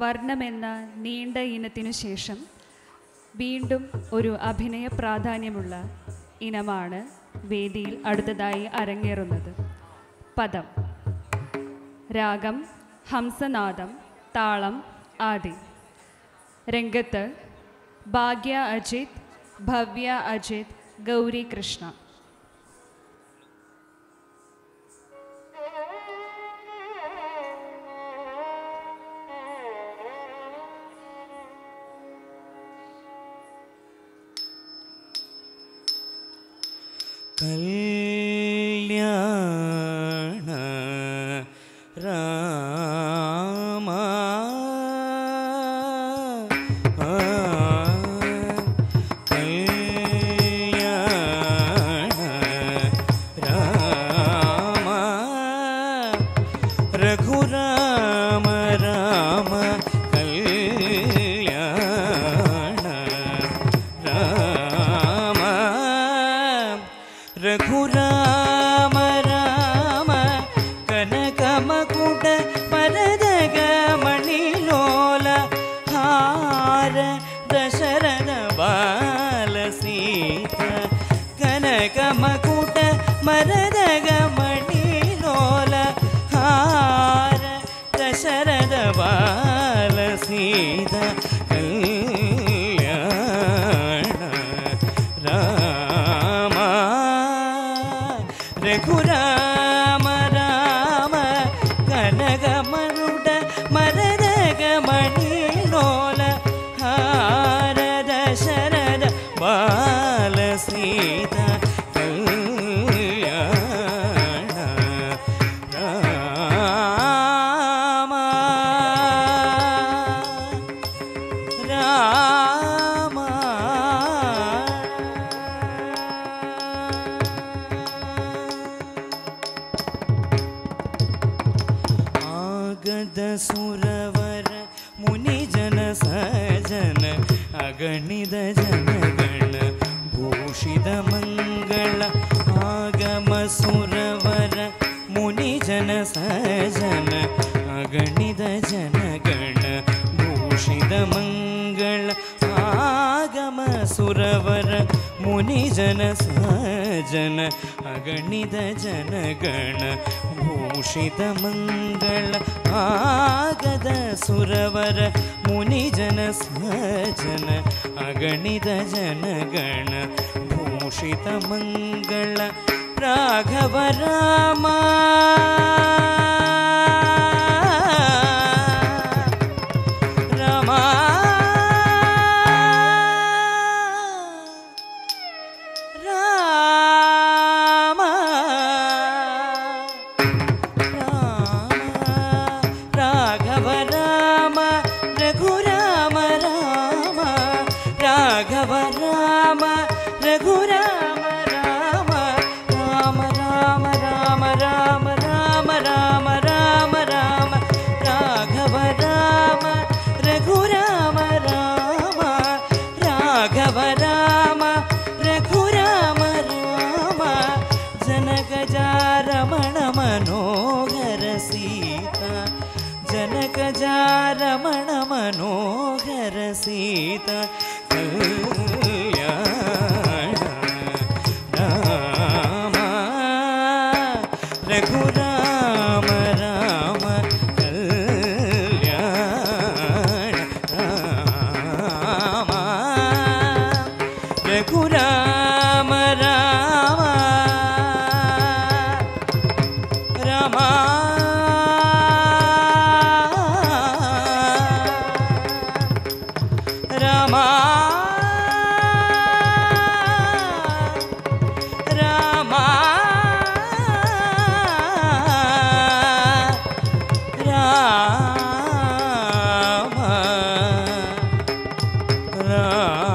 വർണ്ണമെന്ന നീണ്ട ഇനത്തിനു ശേഷം വീണ്ടും ഒരു അഭിനയ പ്രാധാന്യമുള്ള ഇനമാണ് വേദിയിൽ അടുത്തതായി അരങ്ങേറുന്നത്. പദം, രാഗം ഹംസനാദം, താളം ആദി. രംഗത്ത് ഭാഗ്യ അജിത്, ഭവ്യ അജിത്, ഗൗരി കൃഷ്ണ. കല്യാണ രാമ കല്യാണ രാമ രഘുരാമ രാമ കല്യാണ രാമ രഘുരാമ രാമ കനകമകുട മരദഗമണിലോല ഹാര ദശരഥ ബാല സീത കനകമകുട മരദഗമണിലോല ഹാര ദശരഥ ബാല സീത രഘുരാമ രാമ കനകമരുട മരദഗമണിലോല ഹാര ദശരഥ ബാല സീത കല്യാണ രാമ രാമ. സുരവര മുനിജന സജന അഗണിത ജനഗണ ഭൂഷിത മംഗള ആഗമ സുരവര മുനിജന സജന അഗണിത ജനഗണ ഭൂഷിത മംഗള ആഗമ സുരവര മുനിജന സജന അഗണിത ജനഗണ ഭൂഷിത മംഗള ಆಗದ ಸುರವರ ಮುನಿಜನ ಸಜನ ಅಗಣಿತ ಜನಗಣ ಭೂಷಿತ ಮಂಗಳ ರಾಘವ ರಾಮ ರಾಮ ರಾಘವ ರಾಮ ರಘುರಾಮ ರಾಮ ರಾಮ ರಾಮ ರಾಮ ರಾಮ ರಾಮ ರಾಮ ರಾಮ ರಾಮ ರಾಘವ ರಾಮ ರಘುರಾಮ ರಾಮ ರಾಘವ ರಾಮ ರಘುರಾಮ ರಾಮ ಜನಕಜಾರಮಣ ಮನೋಹರ ಸೀತಾ ಜನಕಜಾರಮಣ ಮನೋಹರ ಸೀತಾ ಕಲ್ಯಾಣ ರಾಮ ರಘುರಾಮ ರಾಮ ಕಲ್ಯಾಣ ರಾಮ ರಘುರಾಮ ರಾಮ ರಾಮ ರಾಮ ರಾಮ